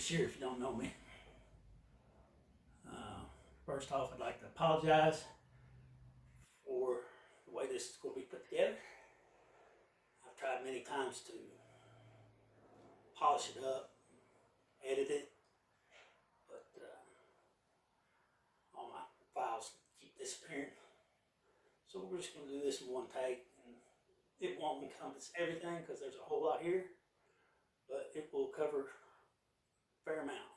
sure if you don't know me. Uh, First off, I'd like to apologize for the way this is going to be put together. I've tried many times to polish it up, edit it, but all my files keep disappearing. So we're just going to do this in one take, and it won't encompass everything because there's a whole lot here, but it will cover a fair amount.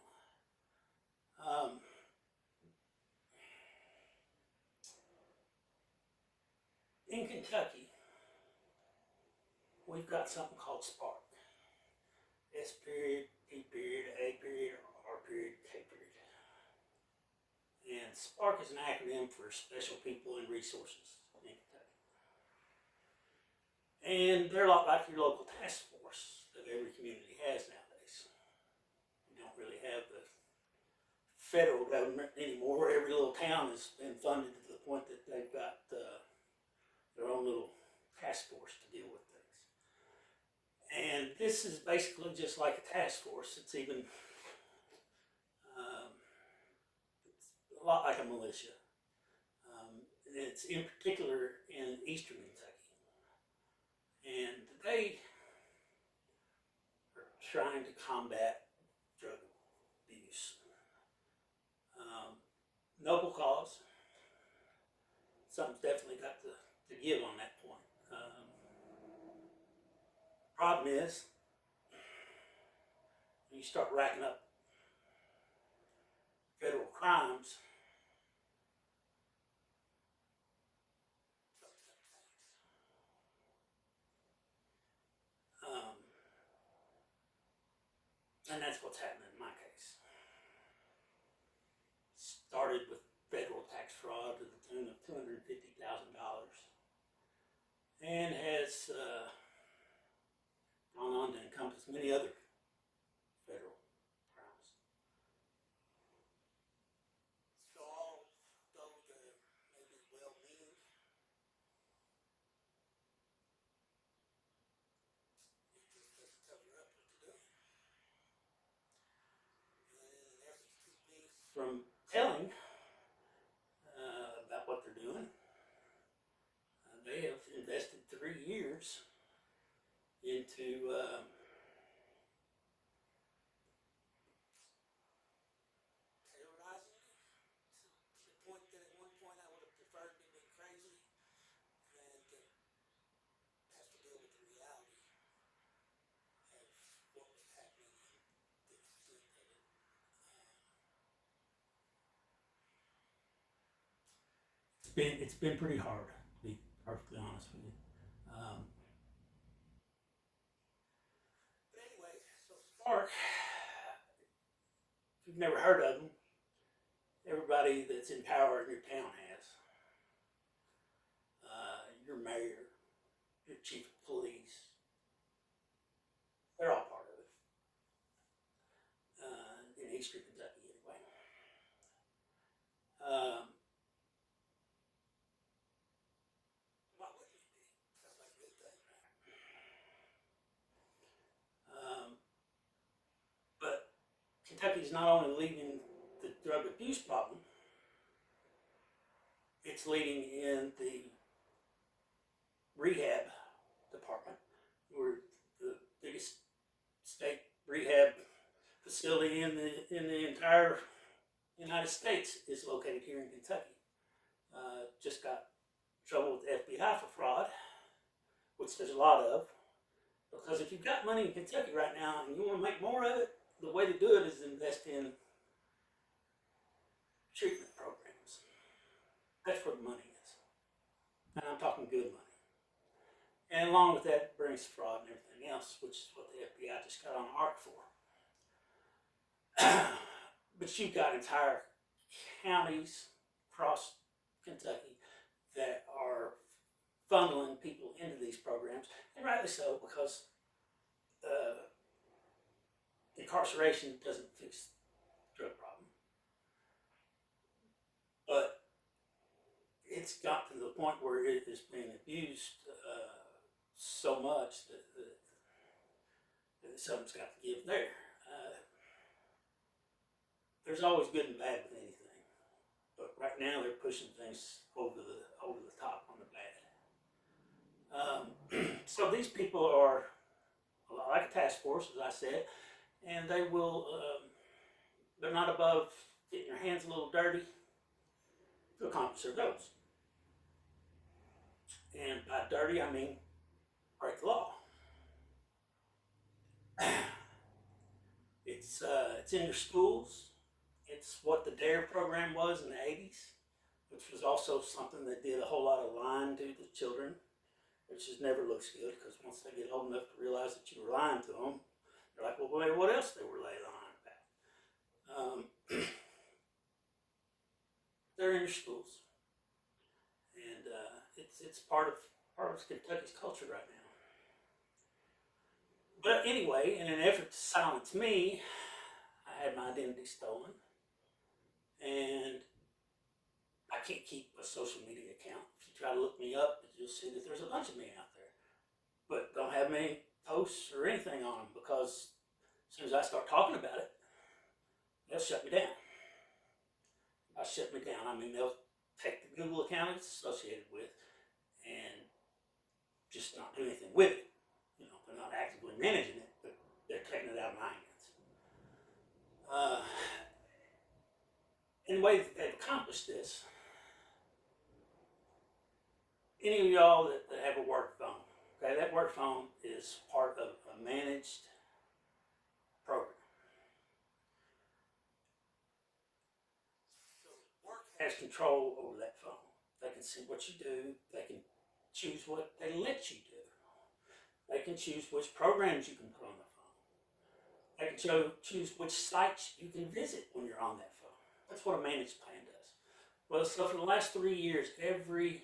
In Kentucky, we've got something called Spark. S period, P period, A period, R period, K period. And SPARK is an acronym for Special People and Resources in Kentucky. And they're a lot like your local task force that every community has nowadays. We don't really have the federal government anymore. Every little town has been funded to the point that they've got their own little task force to deal with things. And this is basically just like a task force. It's even it's a lot like a militia. It's in particular in eastern Kentucky. And they are trying to combat drug abuse. Noble cause. Something's definitely got to give on that point. Problem is, when you start racking up federal crimes, and that's what's happening in my case. Started with federal tax fraud to the tune of $250,000, and has gone on to encompass many other federal crimes. So although they're maybe well-meaning, it just doesn't cover up what they're doing. And in an effort to keep me from telling about what they're doing, they have invested 3 years into terrorizing me to the point that at one point I would have preferred me being crazy than to have to deal with the reality of what was happening and the extent of it. It's been pretty hard, to be perfectly honest with you. But anyway, so Spark, if you've never heard of them, everybody that's in power in your town has. Your mayor, your chief of police, they're all part of it. In eastern Kentucky, anyway. Why wouldn't it be? Sounds like a good thing, right? But Kentucky's not only leading the drug abuse problem, it's leading in the rehab department. We're the biggest state rehab facility in the entire United States is located here in Kentucky. Just got in trouble with the FBI for fraud, which there's a lot of. Because if you've got money in Kentucky right now and you want to make more of it, the way to do it is invest in treatment programs. That's where the money is. And I'm talking good money. And along with that brings fraud and everything else, which is what the FBI just got on ARC for. But you've got entire counties across Kentucky that are funneling people into these programs, and rightly so, because incarceration doesn't fix the drug problem. But it's got to the point where it is being abused so much that something's got to give there. there's always good and bad with anything, but right now they're pushing things over the top on the bad. So these people are a lot like a task force, as I said, and they will. They're not above getting your hands a little dirty to accomplish their goals. And by dirty, I mean break the law. It's in your schools. It's what the DARE program was in the 80s, which was also something that did a whole lot of lying to the children, which just never looks good because once they get old enough to realize that you were lying to them, they're like, well, what else they were lying about? They're in your schools, and it's part of Kentucky's culture right now. But anyway, in an effort to silence me, I had my identity stolen, and I can't keep a social media account. If you try to look me up, you'll see that there's a bunch of me out there, but don't have many posts or anything on them because as soon as I start talking about it, they'll shut me down. By shut me down, I mean they'll take the Google account it's associated with and just not do anything with it. You know, they're not actively managing it, but they're taking it out of my hands. And the way that they've accomplished this, any of y'all that have a work phone, okay, that work phone is part of a managed program. So work has control over that phone. They can see what you do. They can choose what they let you do. They can choose which programs you can put on the phone. They can choose which sites you can visit when you're on that phone. That's what a managed plan does. Well, so for the last 3 years, everything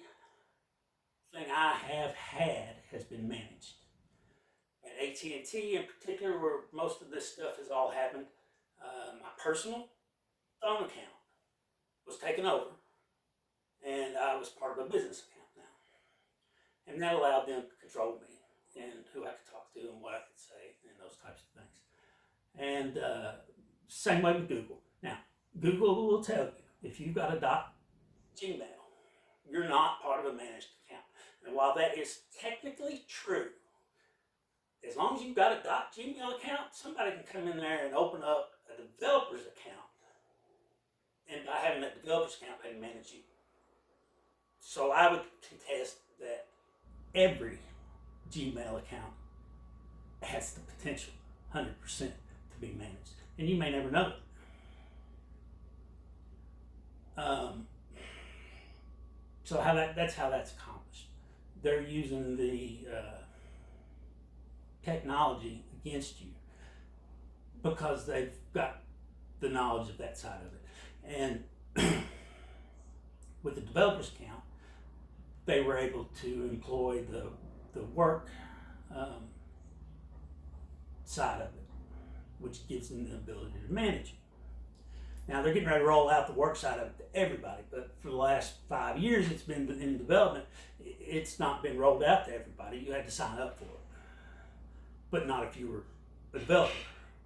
I have had has been managed. At AT&T in particular, where most of this stuff has all happened, my personal phone account was taken over, and I was part of a business account now. And that allowed them to control me and who I could talk to and what I could say and those types of things. And same way with Google. Now, Google will tell you if you've got a .gmail, you're not part of a managed account. And while that is technically true, as long as you've got a .gmail account, somebody can come in there and open up a developer's account. And by having that developer's account, they can manage you. So I would contest that every Gmail account has the potential, 100%, to be managed. And you may never know it. So that's how that's accomplished. They're using the technology against you because they've got the knowledge of that side of it. And with the developer's account, they were able to employ the work side of it, which gives them the ability to manage it. Now they're getting ready to roll out the work side of it to everybody, but for the last 5 years it's been in development. It's not been rolled out to everybody. You had to sign up for it, but not if you were a developer.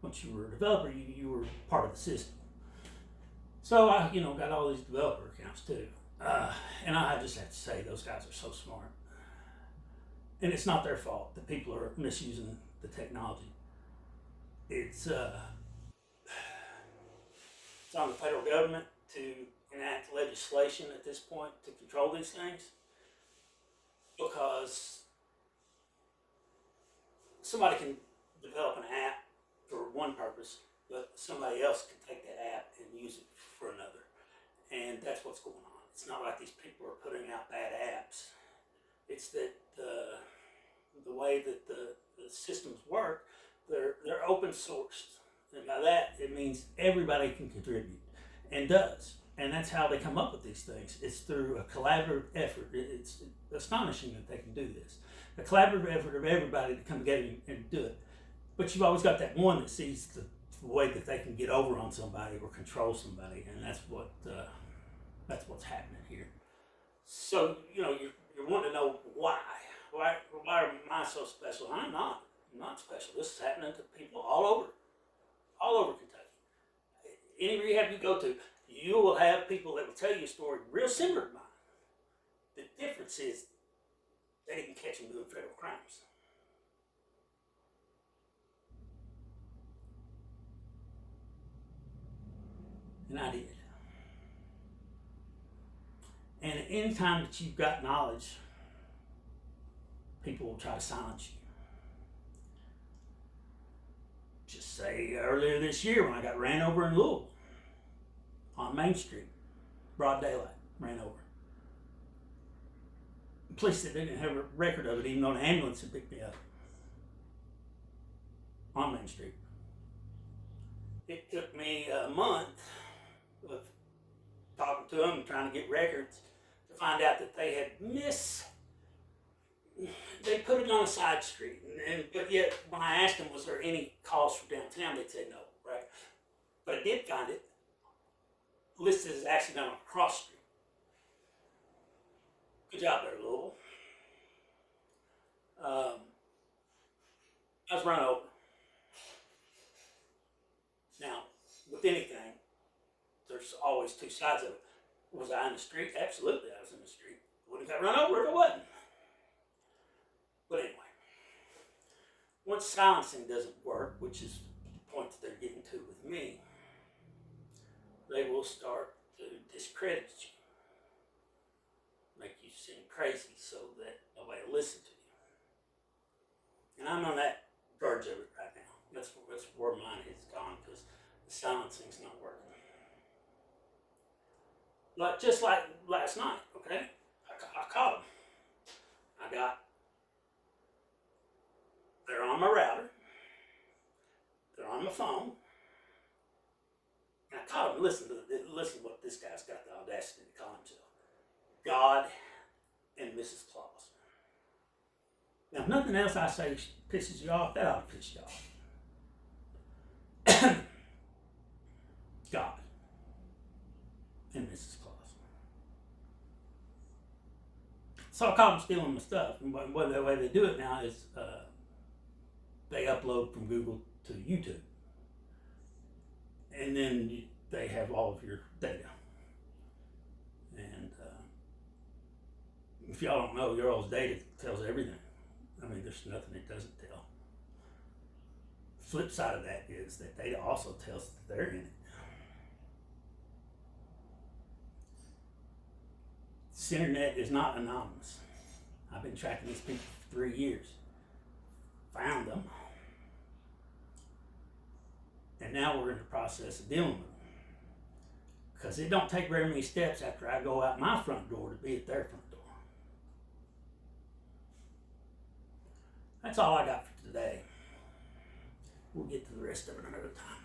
Once you were a developer, you were part of the system. So I, got all these developer accounts too, and I just have to say those guys are so smart, and it's not their fault that people are misusing the technology. It's on the federal government to enact legislation at this point to control these things, because somebody can develop an app for one purpose, but somebody else can take that app and use it for another. And that's what's going on. It's not like these people are putting out bad apps. It's that the way that the systems work, they're open sourced. And by that, it means everybody can contribute, and does. And that's how they come up with these things. It's through a collaborative effort. It's astonishing that they can do this. A collaborative effort of everybody to come together and do it. But you've always got that one that sees the way that they can get over on somebody or control somebody, and that's what's happening here. So you're wanting to know why am I so special? I'm not special. This is happening to people all over Kentucky. any rehab you go to, you will have people that will tell you a story real similar to mine. The difference is they didn't catch them doing federal crimes. And I did. And anytime that you've got knowledge, people will try to silence you. Just say earlier this year when I got ran over in Louisville on Main Street, broad daylight, ran over. The police said they didn't have a record of it, even though an ambulance had picked me up on Main Street. It took me a month of talking to them and trying to get records to find out that they had they put it on a side street, but yet when I asked them, was there any calls from downtown, they'd say no, right? But I did find it listed as accident on a cross street. Good job there, Louisville. I was run over. Now, with anything, there's always two sides of it. Was I in the street? Absolutely, I was in the street. Wouldn't have got run over if I wasn't. But anyway, once silencing doesn't work, which is the point that they're getting to with me, they will start to discredit you, make you seem crazy so that nobody will listen to you. And I'm on that verge of it right now. That's where mine has gone, because the silencing's not working. Like, just like last night, okay? I caught them. They're on my router. They're on my phone. And I caught them. Listen to what this guy's got the audacity to call himself. God and Mrs. Claus. Now, if nothing else I say pisses you off, that ought to piss you off. God and Mrs. Claus. So I caught them stealing my stuff. And the way they do it now is they upload from Google to YouTube. And then they have all of your data. And if y'all don't know, your all's data tells everything. I mean, there's nothing it doesn't tell. The flip side of that is that data also tells that they're in it. This internet is not anonymous. I've been tracking these people for 3 years. Found them. And now we're in the process of dealing with them. Because it don't take very many steps after I go out my front door to be at their front door. That's all I got for today. We'll get to the rest of it another time.